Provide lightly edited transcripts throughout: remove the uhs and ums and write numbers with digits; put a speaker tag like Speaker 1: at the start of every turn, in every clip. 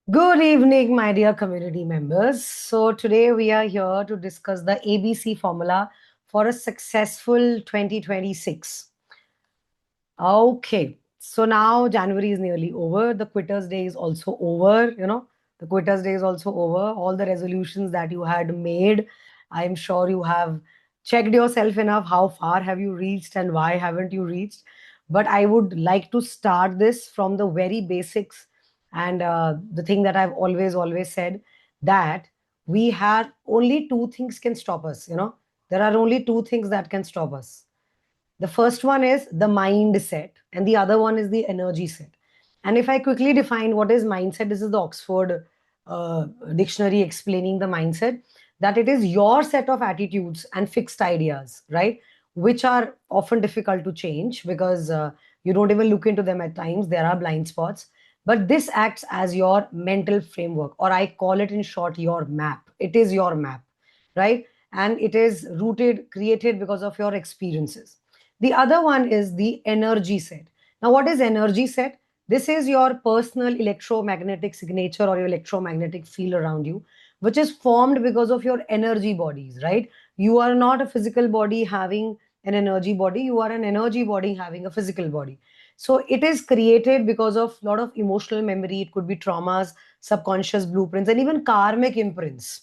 Speaker 1: Good evening, my dear community members. So, today we are here to discuss the ABC formula for a successful 2026. Okay, so now January is nearly over. The Quitters Day is also over. The Quitters Day is also over. All the resolutions that you had made, I'm sure you have checked yourself enough. How far have you reached and why haven't you reached? But I would like to start this from the very basics and the thing that I've always said, that we have only two things can stop us. There are only two things that can stop us. The first one is the mindset, and the other one is the energy set. And if I quickly define what is mindset, this is the Oxford dictionary explaining the mindset, that it is your set of attitudes and fixed ideas, right? Which are often difficult to change because you don't even look into them at times. There are blind spots. But this acts as your mental framework, or I call it in short, your map. It is your map, right? And it is rooted, created because of your experiences. The other one is the energy set. Now, what is energy set? This is your personal electromagnetic signature or your electromagnetic field around you, which is formed because of your energy bodies, right? You are not a physical body having an energy body, you are an energy body having a physical body. So it is created because of a lot of emotional memory. It could be traumas, subconscious blueprints, and even karmic imprints.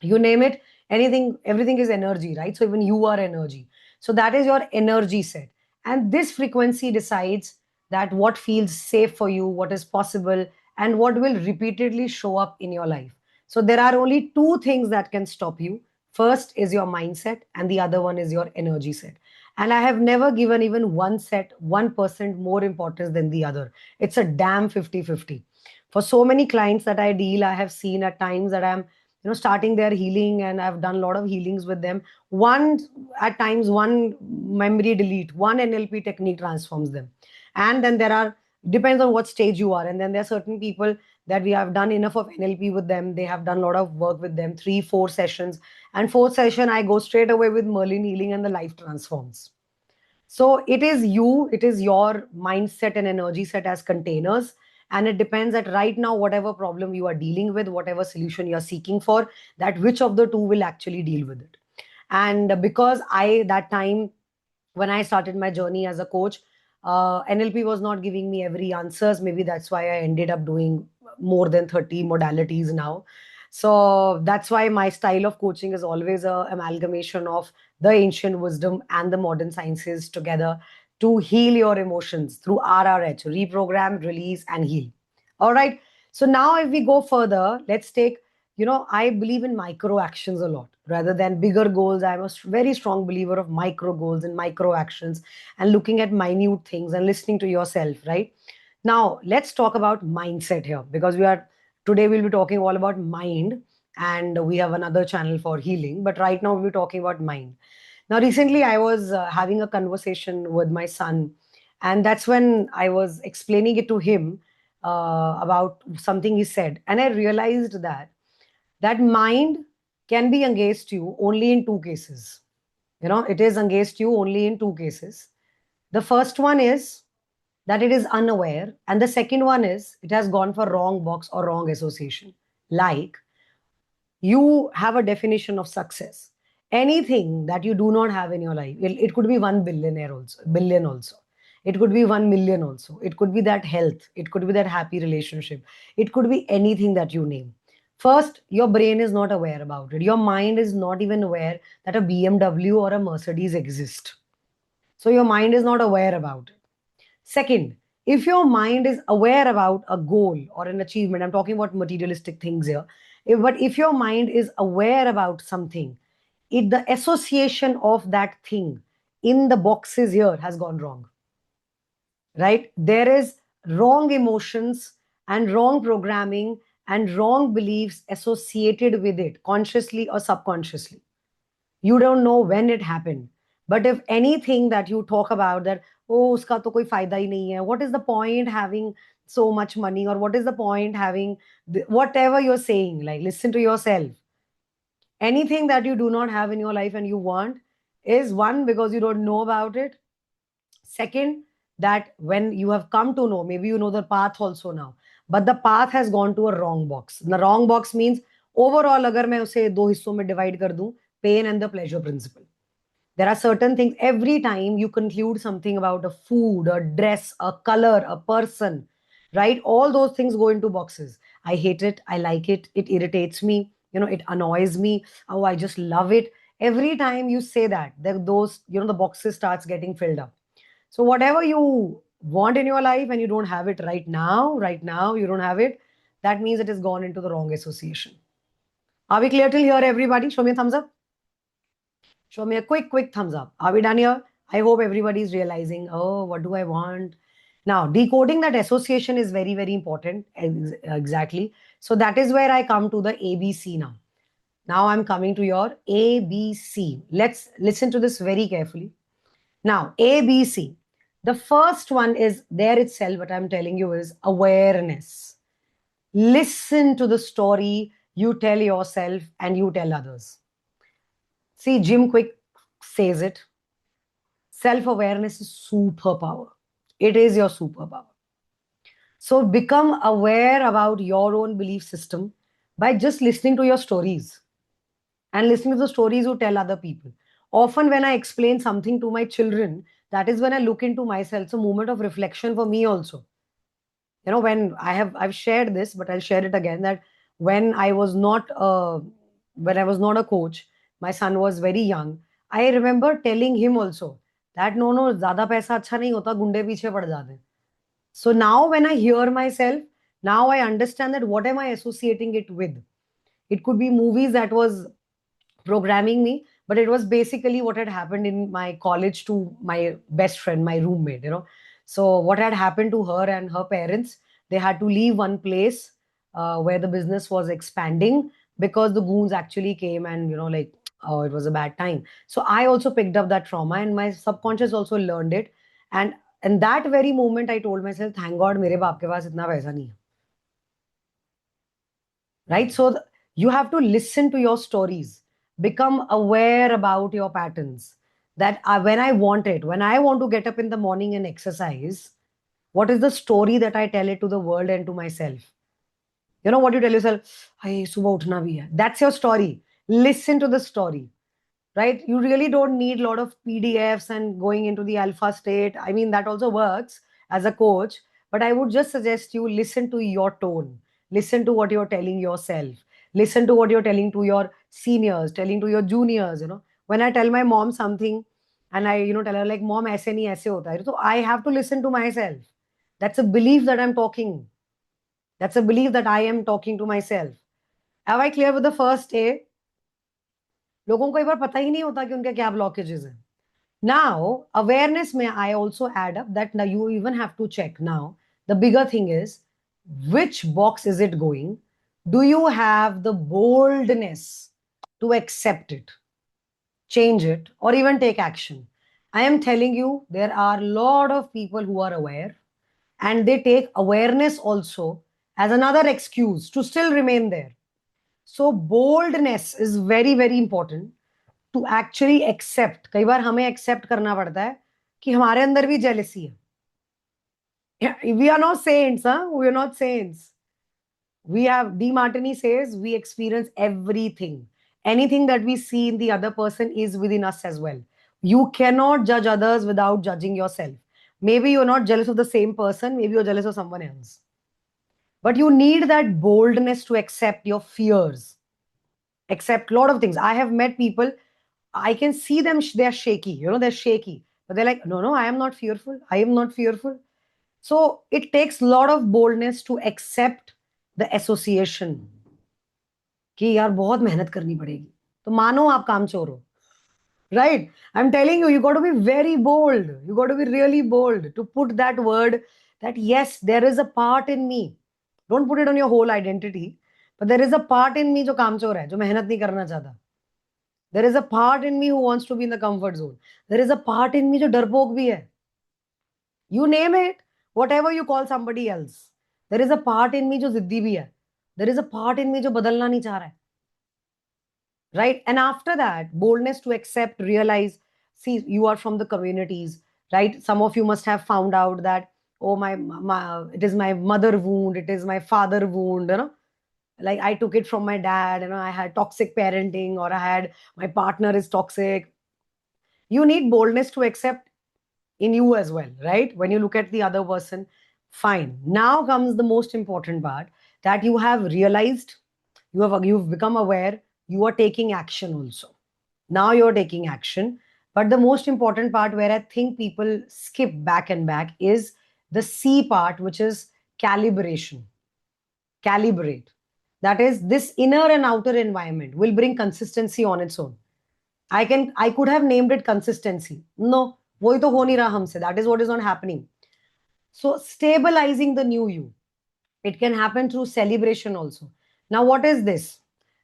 Speaker 1: You name it, anything, everything is energy, right? So even you are energy. So that is your energy set, and this frequency decides that what feels safe for you, what is possible, and what will repeatedly show up in your life. So there are only two things that can stop you. First is your mindset, and the other one is your energy set. And I have never given even one set 1% more importance than the other. It's a damn 50-50. For so many clients that I deal, I have seen at times that I'm starting their healing, and I've done a lot of healings with them. One, at times, one memory delete, one NLP technique transforms them. And then there are, depends on what stage you are, and then there are certain people that we have done enough of NLP with them, they have done a lot of work with them, 3-4 sessions, and fourth session I go straight away with Merlin healing and the life transforms. So it is you, it is your mindset and energy set as containers. And it depends that right now, whatever problem you are dealing with, whatever solution you're seeking for, that which of the two will actually deal with it. And because that time, when I started my journey as a coach, NLP was not giving me every answers. Maybe that's why I ended up doing more than 30 modalities now. So that's why my style of coaching is always a amalgamation of the ancient wisdom and the modern sciences together to heal your emotions through RRH, reprogram, release, and heal. All right. So now, if we go further, let's take, I believe in micro actions a lot rather than bigger goals. I'm a very strong believer of micro goals and micro actions and looking at minute things and listening to yourself, right? Now, let's talk about mindset here because today we'll be talking all about mind, and we have another channel for healing. But right now, we'll be talking about mind. Now, recently, I was having a conversation with my son, and that's when I was explaining it to him about something he said. And I realized that mind can be against you only in two cases. It is against you only in two cases. The first one is that it is unaware, and the second one is it has gone for wrong box or wrong association. Like, you have a definition of success. Anything that you do not have in your life, it could be 1 billionaire also, billion also. It could be 1 million also. It could be that health. It could be that happy relationship. It could be anything that you name. First, your brain is not aware about it. Your mind is not even aware that a BMW or a Mercedes exist. So your mind is not aware about it. Second, if your mind is aware about a goal or an achievement, I'm talking about materialistic things here. But if your mind is aware about something, the association of that thing in the boxes here has gone wrong, right? There is wrong emotions and wrong programming and wrong beliefs associated with it, consciously or subconsciously. You don't know when it happened. But if anything that you talk about that, oh, uska to koi fayda hi nahi hai, what is the point having so much money, or what is the point having whatever you're saying, like, listen to yourself. Anything that you do not have in your life and you want is, one, because you don't know about it. Second, that when you have come to know, maybe you know the path also now, but the path has gone to a wrong box. The wrong box means overall अगर मैं उसे दो हिस्सों में divide कर दूं, pain and the pleasure principle. There are certain things every time you conclude something about a food, a dress, a color, a person, right? All those things go into boxes. I hate it. I like it. It irritates me. It annoys me. Oh, I just love it. Every time you say that, those, the boxes starts getting filled up. So whatever you want in your life and you don't have it right now, you don't have it, that means it has gone into the wrong association. Are we clear till here, everybody? Show me a thumbs up. Show me a quick thumbs up. Are we done here? I hope everybody is realizing, oh, what do I want? Now, decoding that association is very, very important. Exactly. So that is where I come to the ABC now. Now I'm coming to your ABC. Let's listen to this very carefully. Now, ABC. The first one is there itself. What I'm telling you is awareness. Listen to the story you tell yourself and you tell others. See, Jim Quick says it. Self-awareness is superpower. It is your superpower. So become aware about your own belief system by just listening to your stories and listening to the stories you tell other people. Often when I explain something to my children, that is when I look into myself. It's a moment of reflection for me also. When I've shared this, but I'll share it again, that when I was not a coach, my son was very young. I remember telling him also that no, ज़्यादा पैसा अच्छा नहीं होता, गुंडे पीछे पड़ जाते हैं. So now when I hear myself, now I understand that what am I associating it with? It could be movies that was programming me, but it was basically what had happened in my college to my best friend, my roommate. So what had happened to her and her parents, they had to leave one place where the business was expanding because the goons actually came and like, oh, it was a bad time. So I also picked up that trauma and my subconscious also learned it. And in that very moment I told myself, thank God मेरे बाप के पास इतना पैसा नहीं है. Right? So you have to listen to your stories, become aware about your patterns. That when I want it, when I want to get up in the morning and exercise, what is the story that I tell it to the world and to myself? What you tell yourself, hey, subah uthna bhi hai. That's your story. Listen to the story. Right? You really don't need a lot of PDFs and going into the alpha state. I mean, that also works as a coach, but I would just suggest you listen to your tone, listen to what you're telling yourself, listen to what you're telling to your seniors, telling to your juniors. When I tell my mom something and I tell her like, mom, aise nahi aise hota hai, so I have to listen to myself. That's a belief that I'm talking. That's a belief that I am talking to myself. Am I clear with the first A? लोगों को एक बार पता ही नहीं होता कि उनके क्या blockages हैं. Now, awareness may I also add up that now you even have to check now. The bigger thing is, which box is it going? Do you have the boldness to accept it, change it, or even take action? I am telling you, there are a lot of people who are aware and they take awareness also as another excuse to still remain there. So boldness is very, very important to actually accept. कई बार हमें accept करना पड़ता है कि हमारे अंदर भी jealousy है. We are not saints, huh? We are not saints. We have, D. Martini says, we experience everything. Anything that we see in the other person is within us as well. You cannot judge others without judging yourself. Maybe you're not jealous of the same person, maybe you're jealous of someone else. But you need that boldness to accept your fears, accept a lot of things. I have met people, I can see them, they're shaky, they're shaky. But they're like, no, I am not fearful. I am not fearful. So it takes a lot of boldness to accept the association. कि यार बहुत मेहनत करनी पड़ेगी. तो मानो आप कामचोर हो. Right? I'm telling you, you got to be very bold. You got to be really bold to put that word that yes, there is a part in me. Don't put it on your whole identity. But there is a part in me जो कामचोर है, जो मेहनत नहीं करना चाहता. There is a part in me who wants to be in the comfort zone. There is a part in me जो डरपोक भी है. You name it, whatever you call somebody else. There is a part in me जो जिद्दी भी है. There is a part in me जो बदलना नहीं चाह रहा है. Right? And after that, boldness to accept, realize, see, you are from the communities. right? Some of you must have found out that, oh, it is my mother wound, it is my father wound, like I took it from my dad, I had toxic parenting, or I had my partner is toxic. You need boldness to accept in you as well, right? When you look at the other person, fine. Now comes the most important part, that you have realized, you've become aware, you are taking action also. Now you're taking action. But the most important part, where I think people skip back and back, is the C part, which is calibration. Calibrate. That is, this inner and outer environment will bring consistency on its own. I could have named it consistency. No, वही तो हो नहीं रहा हमसे. That is what is not happening. So stabilizing the new you. It can happen through celebration also. Now, what is this?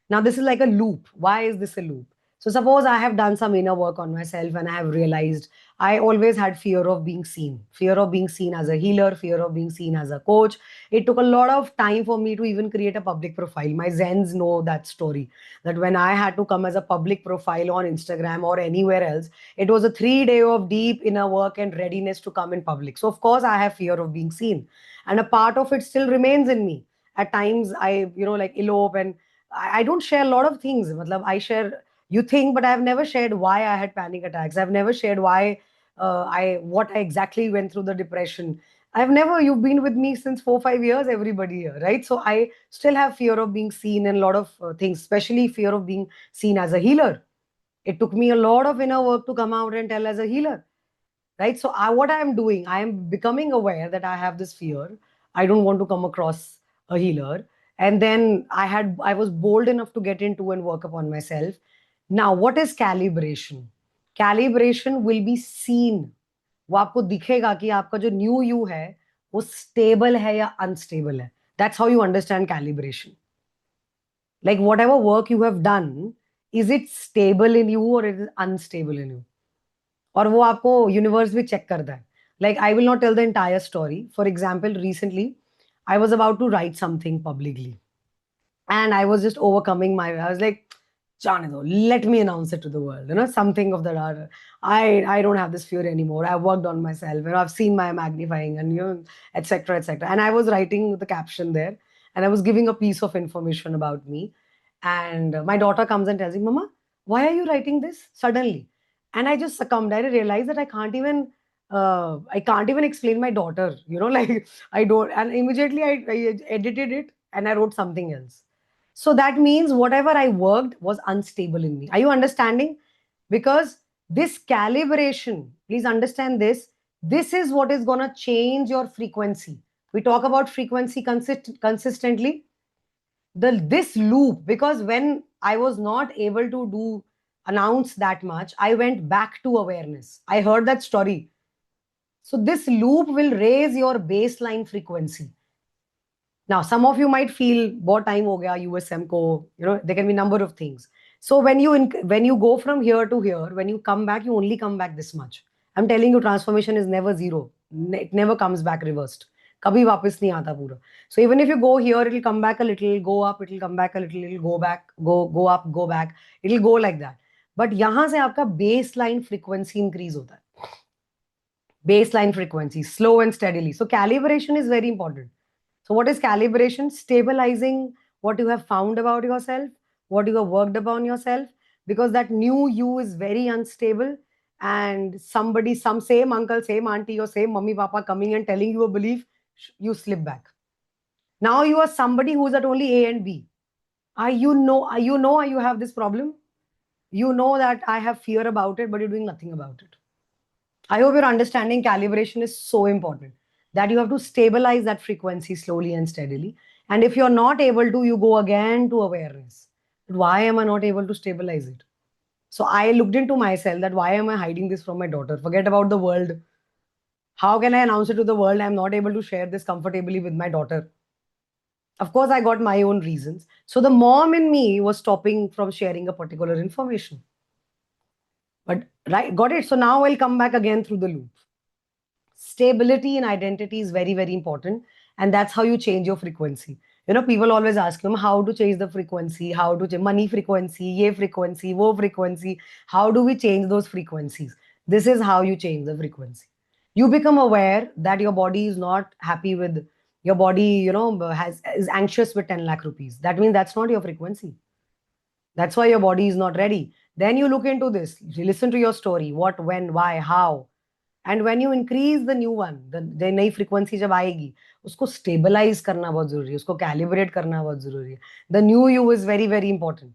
Speaker 1: Now, this is like a loop. Why is this a loop? So, suppose I have done some inner work on myself and I have realized I always had fear of being seen as a healer, fear of being seen as a coach. It took a lot of time for me to even create a public profile. My Zens know that story, that when I had to come as a public profile on Instagram or anywhere else, it was a 3 day of deep inner work and readiness to come in public. So, of course, I have fear of being seen, and a part of it still remains in me. At times I, like, elope, and I don't share a lot of things. Matlab, I share, you think, but I've never shared why I had panic attacks. I've never shared why what I exactly went through the depression. I've never, you've been with me since 4 5 years, everybody here, right? So I still have fear of being seen in a lot of things, especially fear of being seen as a healer. It took me a lot of inner work to come out and tell as a healer, right? So what I am doing, I am becoming aware that I have this fear. I don't want to come across a healer. And then I was bold enough to get into and work upon myself. Now, what is calibration? Calibration will be seen. वो आपको दिखेगा कि आपका जो new you है वो stable है या अनस्टेबल है. That's how you understand calibration. Like, whatever work you have done, is it stable in you or is it unstable in you? और वो आपको यूनिवर्स भी चेक करता है. Like, I will not tell the entire story. For example, recently I was about to write something publicly, and I was just overcoming my, I was like, जाने दो, let me announce it to the world, something of that order. I don't have this fear anymore. I worked on myself, I've seen my magnifying, and etc etc. And I was writing the caption there, and I was giving a piece of information about me, and my daughter comes and tells me, Mama, why are you writing this suddenly? And I just succumbed. I realized that I can't even explain my daughter, like, I don't. And immediately I edited it and I wrote something else. So that means whatever I worked was unstable in me. Are you understanding? Because this calibration, please understand this, this is what is going to change your frequency. We talk about frequency consistently. This loop, because when I was not able to announce that much, I went back to awareness. I heard that story. So this loop will raise your baseline frequency. Now, some of you might feel, "What time ho gaya USM ko?" There can be a number of things. So when you go from here to here, when you come back, you only come back this much. I'm telling you, transformation is never zero. It never comes back reversed. कभी वापस नहीं आता पूरा. So even if you go here, it'll come back a little, go up, it'll come back a little, it'll go back, go up, go back. It'll go like that. But यहाँ से आपका baseline frequency increase होता है. Baseline frequency, slow and steadily. So calibration is very important. So what is calibration? Stabilizing what you have found about yourself, what you have worked upon yourself, because that new you is very unstable, and somebody, some same uncle, same auntie, or same mummy, papa coming and telling you a belief, you slip back. Now you are somebody who is at only A and B. You have this problem. You know that I have fear about it, but you're doing nothing about it. I hope you're understanding calibration is so important, that you have to stabilize that frequency slowly and steadily. And if you're not able to, you go again to awareness. Why am I not able to stabilize it? So I looked into myself, that why am I hiding this from my daughter? Forget about the world. How can I announce it to the world? I'm not able to share this comfortably with my daughter. Of course, I got my own reasons. So the mom in me was stopping from sharing a particular information. But right, got it. So now I'll come back again through the loop. Stability in identity is very, very important. And that's how you change your frequency. People always ask them how to change the frequency, how to change money frequency, ye frequency, wo frequency. How do we change those frequencies? This is how you change the frequency. You become aware that your body is not happy with, your body, is anxious with 10 lakh rupees. That means that's not your frequency. That's why your body is not ready. Then you look into this, you listen to your story, what, when, why, how. And when you increase the new one, the नई frequency जब आएगी, उसको stabilize करना बहुत जरूरी है, उसको calibrate करना बहुत जरूरी है. The new you is very very important.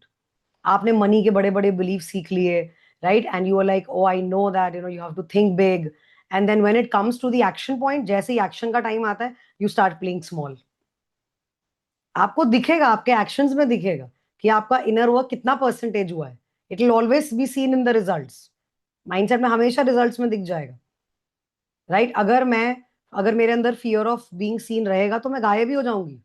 Speaker 1: आपने money के बड़े बड़े beliefs सीख लिए, right? And you are like, oh, I know that, you have to think big. And then when it comes to the action point, जैसे ही action का time आता है, you start playing small. आपको दिखेगा, आपके एक्शंस में दिखेगा कि आपका इनर वर्क कितना परसेंटेज हुआ है. It will always be seen in the results. Mindset में हमेशा रिजल्ट्स में दिख जाएगा, राइट? अगर मेरे अंदर फियर ऑफ बीइंग सीन रहेगा तो मैं गायब ही हो जाऊंगी.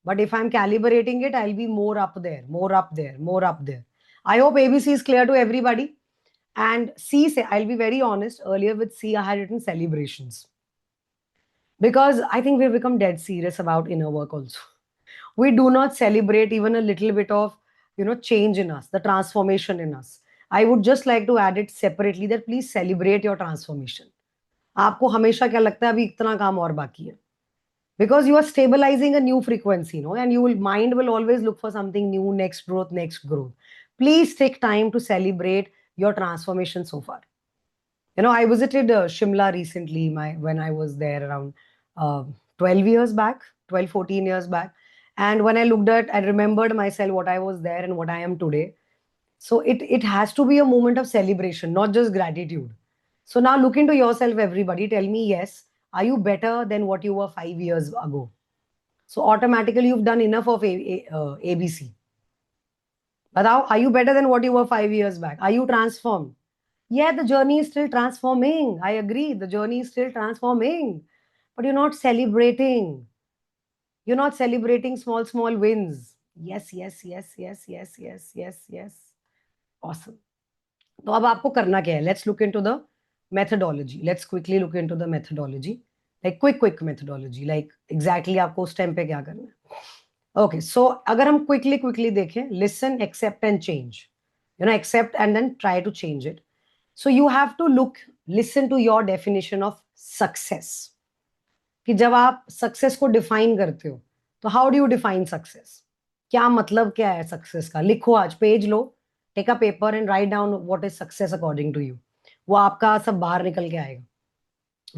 Speaker 1: But if I am calibrating it, I will be more up there, more up there, more up there. I hope ABC is clear to everybody. And C, say, I'll be very honest, earlier with C I had written celebrations, because I think we've become dead serious about inner work also. We do not celebrate even a little bit of, change in us, the transformation in us. I would just like to add it separately, that please celebrate your transformation. आपको हमेशा क्या लगता है अभी इतना काम और बाकी है, because you are stabilizing a new frequency, and mind will always look for something new, next growth, next growth. Please take time to celebrate your transformation so far. I visited Shimla recently, when I was there around 12 years back, 12, 14 years back. And when I looked at, I remembered myself, what I was there and what I am today. So it has to be a moment of celebration, not just gratitude. So now look into yourself, everybody. Tell me, yes, are you better than what you were 5 years ago? So automatically you've done enough of ABC. But how, are you better than what you were 5 years back? Are you transformed? Yeah, the journey is still transforming. I agree. The journey is still transforming. But you're not celebrating. You're not celebrating small, small wins. Yes, yes, yes, yes, yes, yes, yes, yes. Awesome. तो अब आपको करना क्या है? Let's look into the methodology. Let's quickly look into the methodology. Like quick methodology. Like exactly आपको उस time पे क्या करना है. Okay, so अगर हम quickly देखें, listen, accept and change. Accept and then try to change it. So you have to listen to your definition of success. कि जब आप सक्सेस को डिफाइन करते हो, तो how do you define success? क्या मतलब क्या है सक्सेस का? लिखो, आज पेज लो, take a paper and write down what is success according to you. वो आपका सब बाहर निकल के आएगा.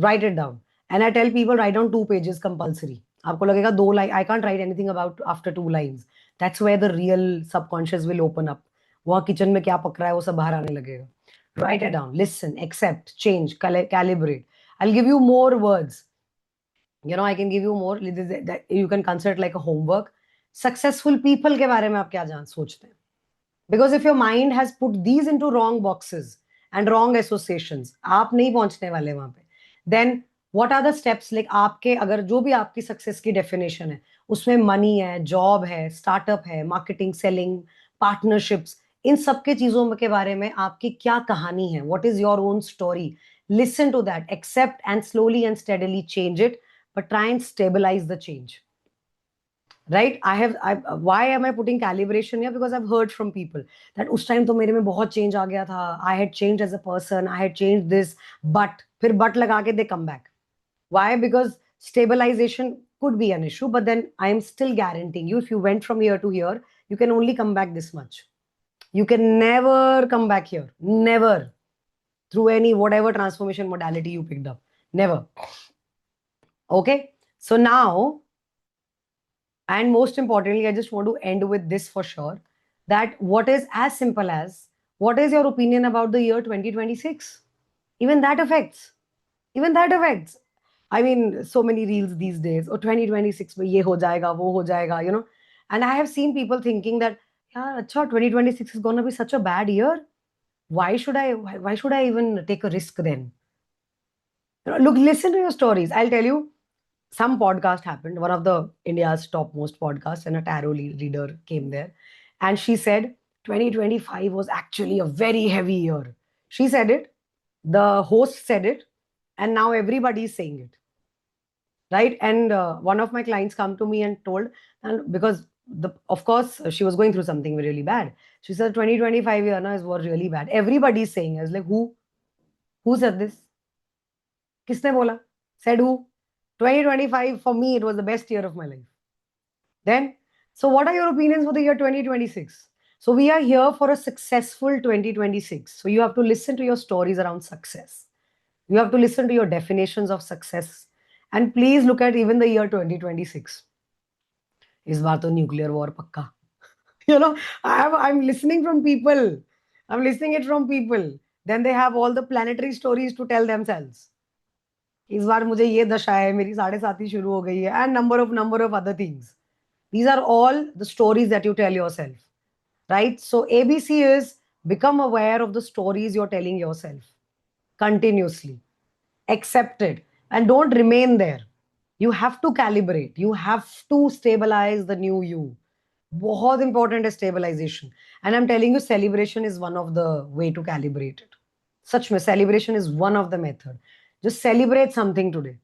Speaker 1: Write it down. And I tell people, write down 2 pages compulsory. आपको लगेगा 2 line, I can't write anything about after 2 lines. That's where the real subconscious will open up. वहाँ किचन में क्या पक रहा है वो सब बाहर आने लगेगा. Write it down, listen, accept, change, calibrate. I'll give you more words. I can give you more. That you can consider it like a homework. Successful people के बारे में आप क्या सोचते हैं? Because if your mind has put these into wrong boxes and wrong associations, आप नहीं पहुंचने वाले वहां पे. Then what are the steps? Like आपके, अगर जो भी आपकी सक्सेस की डेफिनेशन है, उसमें मनी है, जॉब है, स्टार्टअप है, मार्केटिंग, सेलिंग, पार्टनरशिप्स, इन सब के चीजों के बारे में आपकी क्या कहानी है? What is your own story? Listen to that, accept and slowly and steadily change it, but try and stabilize the change. Right? Why am I putting calibration here? Because I've heard from people that उस time तो मेरे में बहुत change आ गया था. I had changed as a person. I had changed this, but फिर but लगा के they come back. Why? Because stabilization could be an issue, but then I am still guaranteeing you, if you went from here to here, you can only come back this much. You can never come back here. Never. Through any whatever transformation modality you picked up. Never. Okay? So now, and most importantly, I just want to end with this for sure, that what is as simple as, what is your opinion about the year 2026? Even that affects. Even that affects. I mean, so many reels these days. Oh, 2026 में ये हो जाएगा, वो हो जाएगा, And I have seen people thinking that, yeah, अच्छा, 2026 is going to be such a bad year. Why should I even take a risk then? Look, listen to your stories. I'll tell you, some podcast happened, one of the India's topmost podcasts, and a tarot reader came there, and she said 2025 was actually a very heavy year. She said it, the host said it, and now everybody is saying it, right? And one of my clients come to me and told, and because of course she was going through something really bad, she said 2025 year was really bad. Everybody is saying, I was like, who said this? Kisne bola? Said who? 2025, for me, it was the best year of my life. Then, so what are your opinions for the year 2026? So we are here for a successful 2026. So you have to listen to your stories around success. You have to listen to your definitions of success. And please look at even the year 2026. इस बार तो nuclear war पक्का. You know, I'm listening from people. I'm listening it from people. Then they have all the planetary stories to tell themselves. इस बार मुझे ये दशा है, मेरी 7.5 शुरू हो गई है, and number of other things. These are all the stories that you tell yourself, right? So ABC is become aware of the stories you're telling yourself continuously. Accept it and don't remain there. You have to calibrate. You have to stabilize the new you. बहुत important is stabilization. And I'm telling you, celebration is one of the way to calibrate it. Such celebration is one of the method. Just celebrate something today.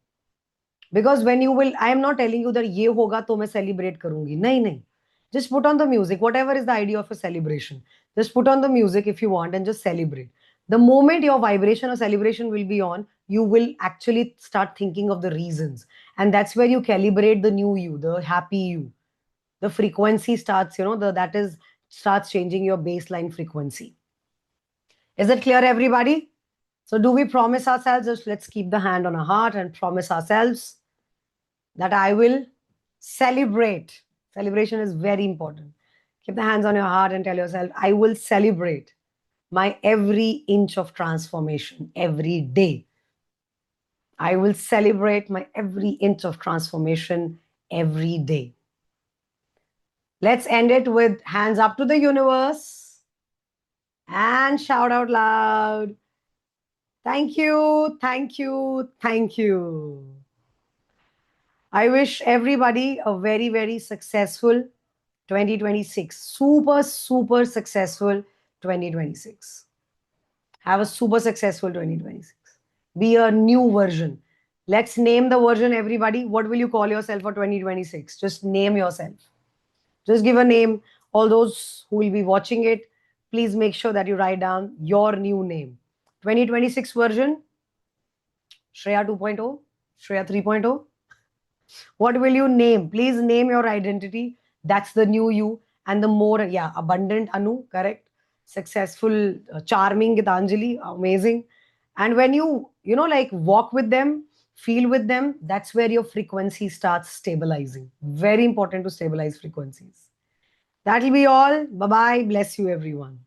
Speaker 1: Because when you will, I am not telling you that ये होगा तो मैं celebrate करूंगी. नहीं नहीं. Just put on the music. Whatever is the idea of a celebration. Just put on the music if you want and just celebrate. The moment your vibration or celebration will be on, you will actually start thinking of the reasons. And that's where you calibrate the new you, the happy you. The frequency starts, that is, starts changing your baseline frequency. Is it clear, everybody? So do we promise ourselves, just let's keep the hand on our heart and promise ourselves that I will celebrate. Celebration is very important. Keep the hands on your heart and tell yourself, I will celebrate my every inch of transformation every day. I will celebrate my every inch of transformation every day. Let's end it with hands up to the universe and shout out loud. Thank you, thank you, thank you. I wish everybody a very, very successful 2026. Super, super successful 2026. Have a super successful 2026. Be a new version. Let's name the version, everybody. What will you call yourself for 2026? Just name yourself. Just give a name. All those who will be watching it, please make sure that you write down your new name. 2026 version, Shreya 2.0, Shreya 3.0. What will you name? Please name your identity. That's the new you. And the more, yeah, abundant Anu, correct? Successful, charming Gitanjali, amazing. And when you like walk with them, feel with them, that's where your frequency starts stabilizing. Very important to stabilize frequencies. That'll be all. Bye bye. Bless you, everyone.